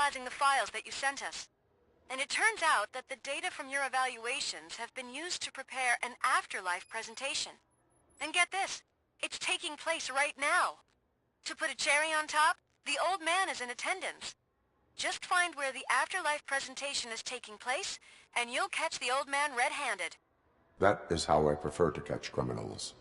analyzing the files that you sent us. And it turns out that the data from your evaluations have been used to prepare an afterlife presentation. And get this, it's taking place right now. To put a cherry on top, the old man is in attendance. Just find where the afterlife presentation is taking place, and you'll catch the old man red-handed. That is how I prefer to catch criminals.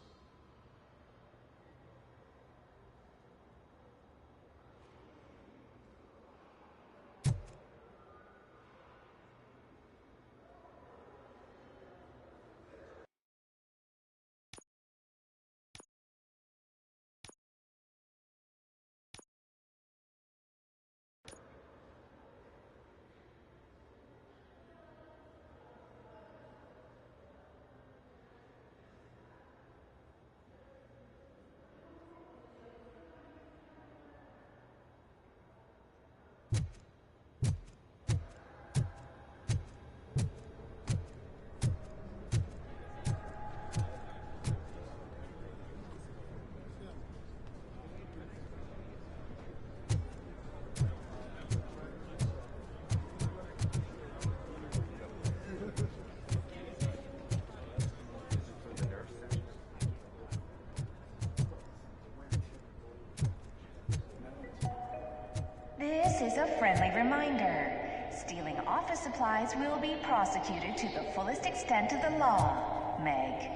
This is a friendly reminder. Stealing office supplies will be prosecuted to the fullest extent of the law, Meg.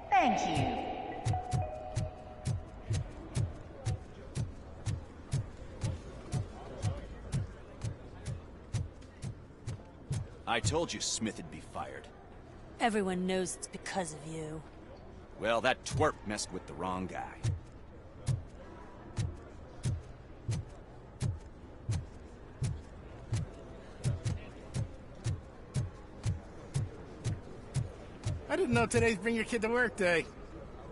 Thank you. I told you Smith'd be fired. Everyone knows it's because of you. Well, that twerp messed with the wrong guy. I didn't know today's Bring Your Kid to Work Day.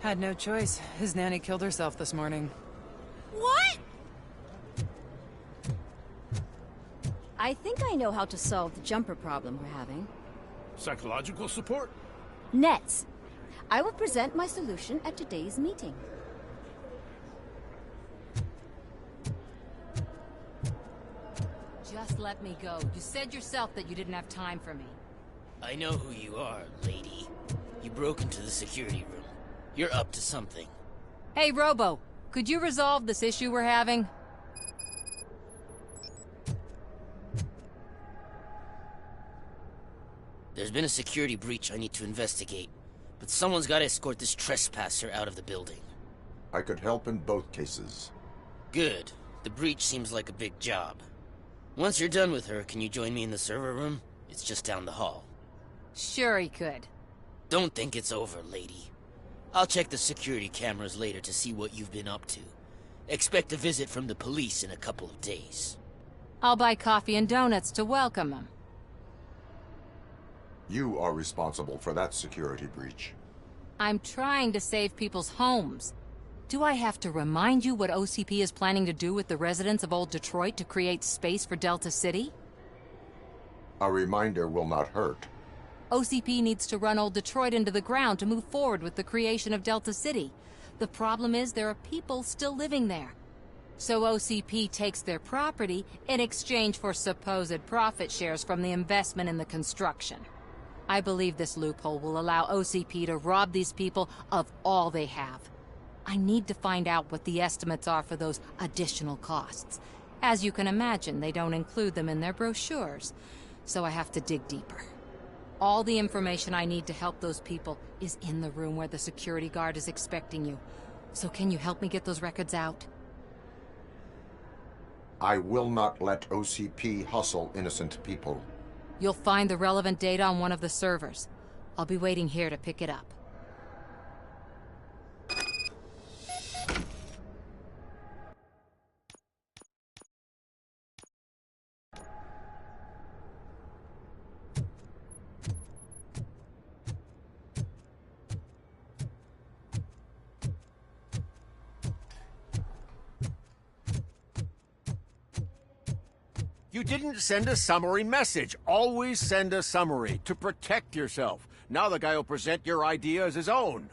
Had no choice. His nanny killed herself this morning. What? I think I know how to solve the jumper problem we're having. Psychological support? Nets. I will present my solution at today's meeting. Just let me go. You said yourself that you didn't have time for me. I know who you are, lady. You broke into the security room. You're up to something. Hey, Robo, could you resolve this issue we're having? There's been a security breach I need to investigate, but someone's got to escort this trespasser out of the building. I could help in both cases. Good. The breach seems like a big job. Once you're done with her, can you join me in the server room? It's just down the hall. Sure he could. Don't think it's over, lady. I'll check the security cameras later to see what you've been up to. Expect a visit from the police in a couple of days. I'll buy coffee and donuts to welcome him. You are responsible for that security breach. I'm trying to save people's homes. Do I have to remind you what OCP is planning to do with the residents of Old Detroit to create space for Delta City? A reminder will not hurt. OCP needs to run Old Detroit into the ground to move forward with the creation of Delta City. The problem is there are people still living there. So OCP takes their property in exchange for supposed profit shares from the investment in the construction. I believe this loophole will allow OCP to rob these people of all they have. I need to find out what the estimates are for those additional costs. As you can imagine, they don't include them in their brochures, so I have to dig deeper. All the information I need to help those people is in the room where the security guard is expecting you. So can you help me get those records out? I will not let OCP hustle innocent people. You'll find the relevant data on one of the servers. I'll be waiting here to pick it up. You didn't send a summary message. Always send a summary to protect yourself. Now the guy will present your idea as his own.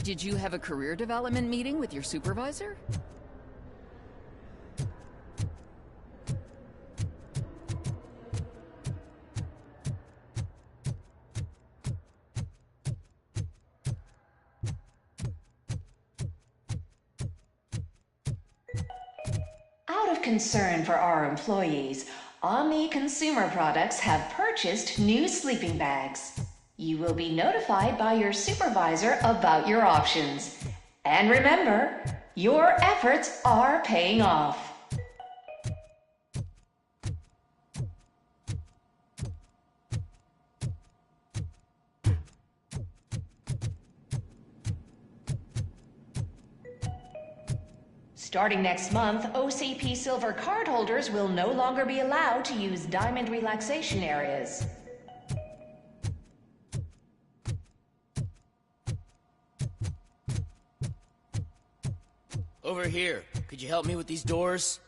Did you have a career development meeting with your supervisor? Out of concern for our employees, Omni Consumer Products have purchased new sleeping bags. You will be notified by your supervisor about your options. And remember, your efforts are paying off. Starting next month, OCP Silver cardholders will no longer be allowed to use Diamond relaxation areas. Over here. Could you help me with these doors?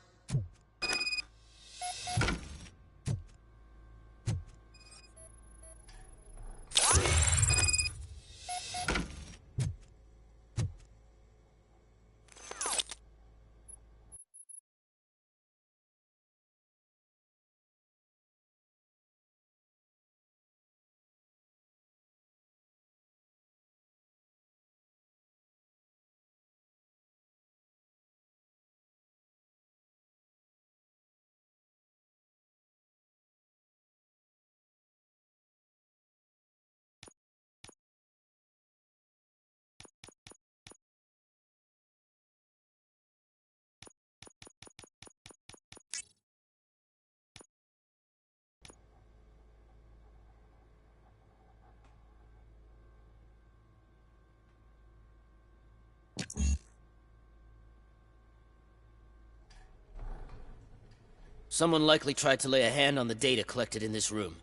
Someone likely tried to lay a hand on the data collected in this room.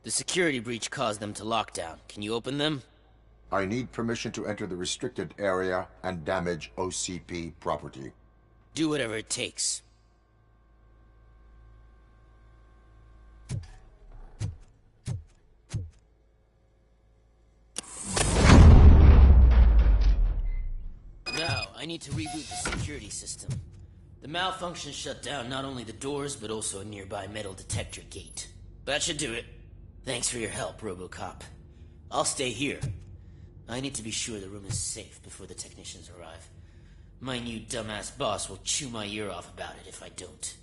The security breach caused them to lock down. Can you open them? I need permission to enter the restricted area and damage OCP property. Do whatever it takes. Now, I need to reboot the security system. The malfunction shut down not only the doors, but also a nearby metal detector gate. That should do it. Thanks for your help, Robocop. I'll stay here. I need to be sure the room is safe before the technicians arrive. My new dumbass boss will chew my ear off about it if I don't.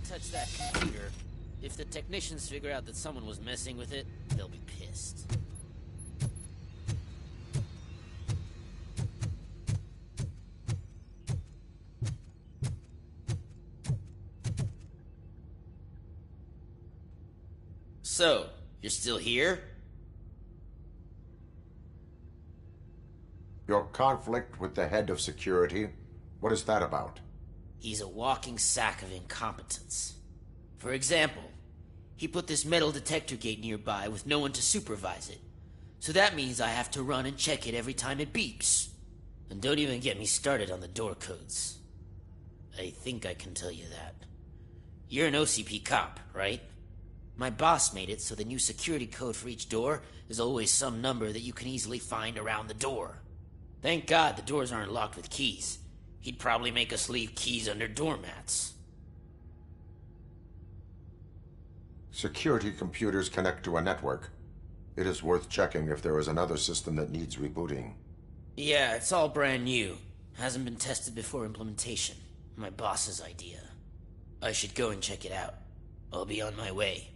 Touch that computer. If the technicians figure out that someone was messing with it, they'll be pissed. So, you're still here? Your conflict with the head of security, what is that about? He's a walking sack of incompetence. For example, he put this metal detector gate nearby with no one to supervise it. So that means I have to run and check it every time it beeps. And don't even get me started on the door codes. I think I can tell you that. You're an OCP cop, right? My boss made it so the new security code for each door is always some number that you can easily find around the door. Thank God the doors aren't locked with keys. He'd probably make us leave keys under doormats. Security computers connect to a network. It is worth checking if there is another system that needs rebooting. Yeah, it's all brand new. Hasn't been tested before implementation. My boss's idea. I should go and check it out. I'll be on my way.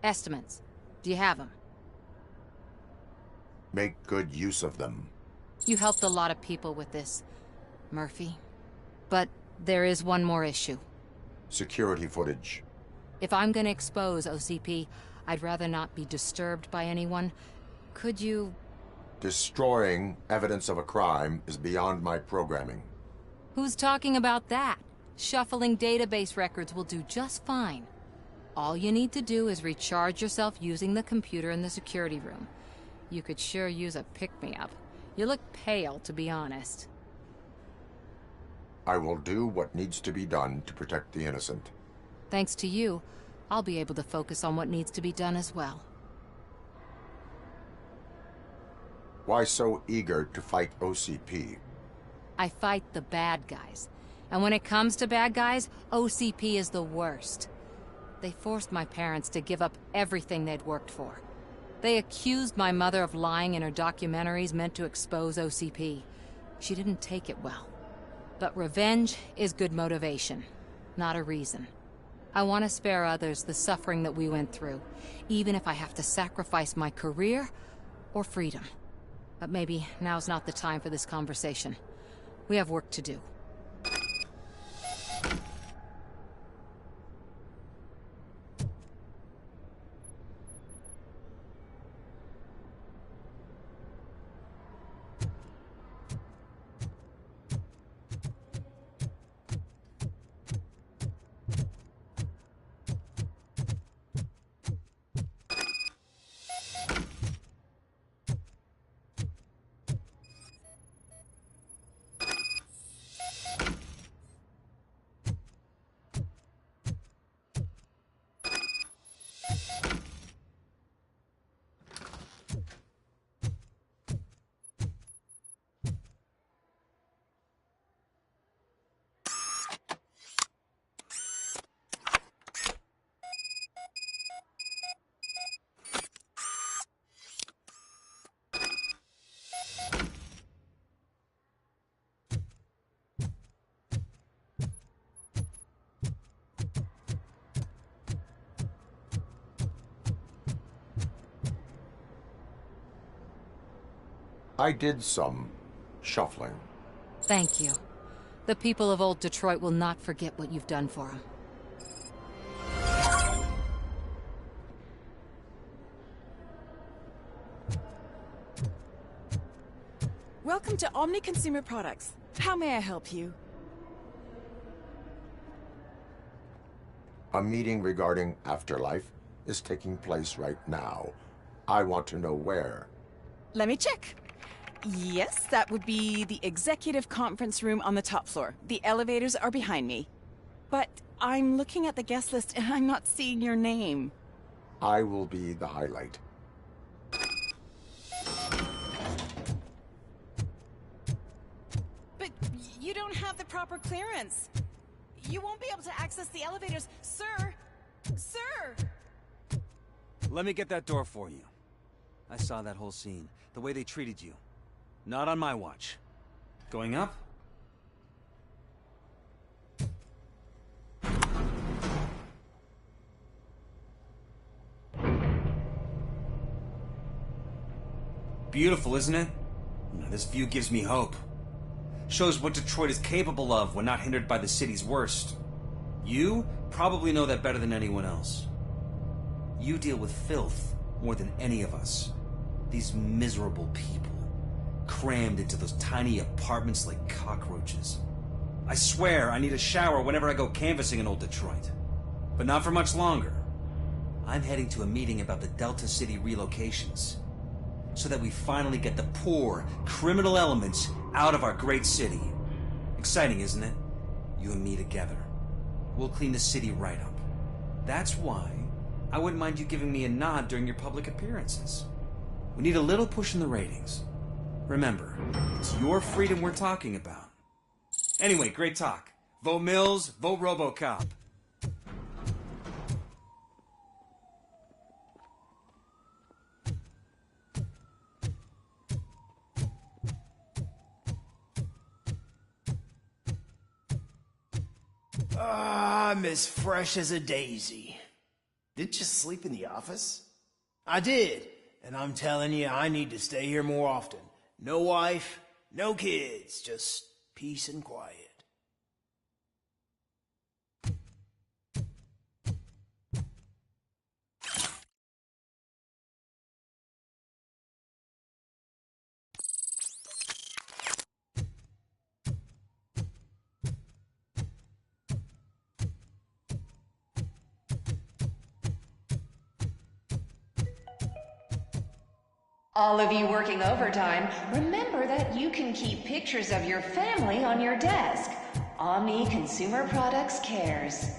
Estimates. Do you have them? Make good use of them. You helped a lot of people with this, Murphy. But there is one more issue. Security footage. If I'm gonna expose OCP, I'd rather not be disturbed by anyone. Could you... Destroying evidence of a crime is beyond my programming. Who's talking about that? Shuffling database records will do just fine. All you need to do is recharge yourself using the computer in the security room. You could sure use a pick-me-up. You look pale, to be honest. I will do what needs to be done to protect the innocent. Thanks to you, I'll be able to focus on what needs to be done as well. Why so eager to fight OCP? I fight the bad guys. And when it comes to bad guys, OCP is the worst. They forced my parents to give up everything they'd worked for. They accused my mother of lying in her documentaries meant to expose OCP. She didn't take it well. But revenge is good motivation, not a reason. I want to spare others the suffering that we went through, even if I have to sacrifice my career or freedom. But maybe now's not the time for this conversation. We have work to do. I did some shuffling. Thank you. The people of old Detroit will not forget what you've done for them. Welcome to Omni Consumer Products. How may I help you? A meeting regarding Afterlife is taking place right now. I want to know where. Let me check. Yes, that would be the executive conference room on the top floor. The elevators are behind me. But I'm looking at the guest list and I'm not seeing your name. I will be the highlight. But you don't have the proper clearance. You won't be able to access the elevators, sir. Sir! Let me get that door for you. I saw that whole scene. The way they treated you. Not on my watch. Going up? Beautiful, isn't it? This view gives me hope. Shows what Detroit is capable of when not hindered by the city's worst. You probably know that better than anyone else. You deal with filth more than any of us. These miserable people, crammed into those tiny apartments like cockroaches. I swear I need a shower whenever I go canvassing in old Detroit. But not for much longer. I'm heading to a meeting about the Delta City relocations, so that we finally get the poor, criminal elements out of our great city. Exciting, isn't it? You and me together. We'll clean the city right up. That's why I wouldn't mind you giving me a nod during your public appearances. We need a little push in the ratings. Remember, it's your freedom we're talking about. Anyway, great talk. Vote Mills, vote Robocop. I'm as fresh as a daisy. Did you sleep in the office? I did, and I'm telling you, I need to stay here more often. No wife, no kids, just peace and quiet. All of you working overtime, remember that you can keep pictures of your family on your desk. Omni Consumer Products cares.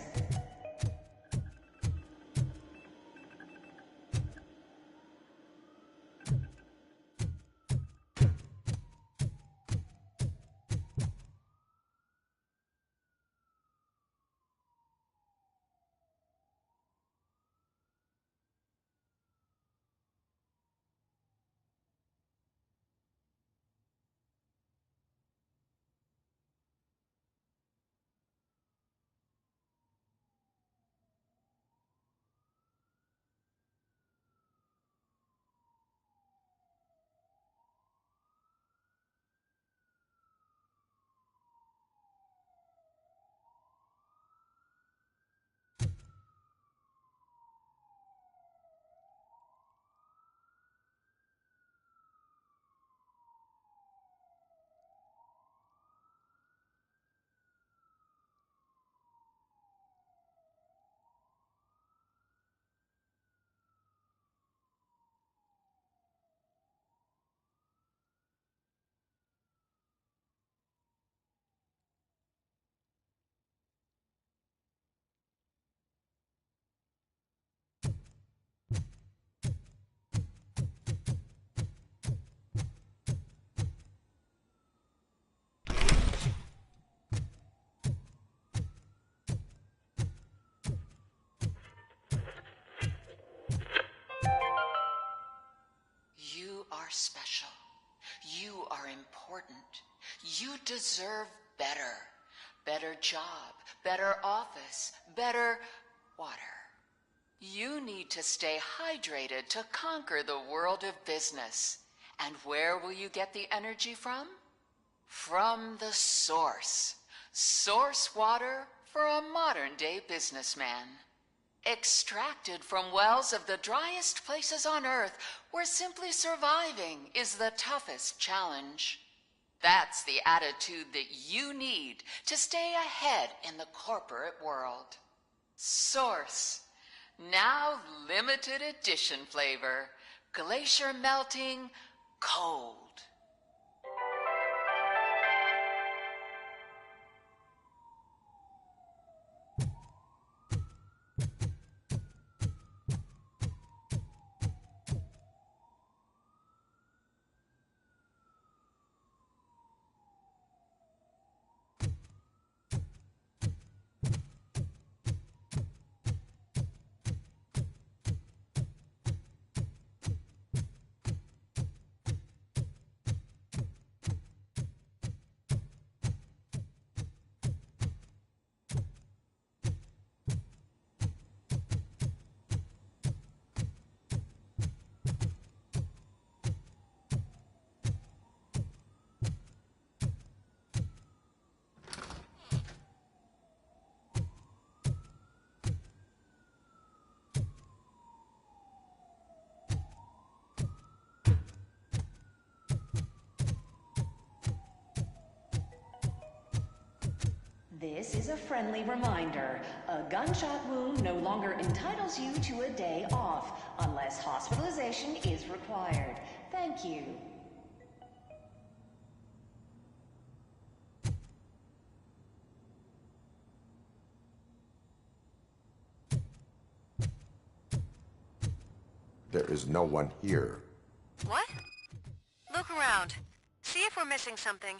You are special. You are important. You deserve better. Better job, better office, better water. You need to stay hydrated to conquer the world of business. And where will you get the energy from? From the source. Source water for a modern-day businessman. Extracted from wells of the driest places on Earth, where simply surviving is the toughest challenge. That's the attitude that you need to stay ahead in the corporate world. Source. Now limited edition flavor. Glacier melting cold. This is a friendly reminder. A gunshot wound no longer entitles you to a day off, unless hospitalization is required. Thank you. There is no one here. What? Look around. See if we're missing something.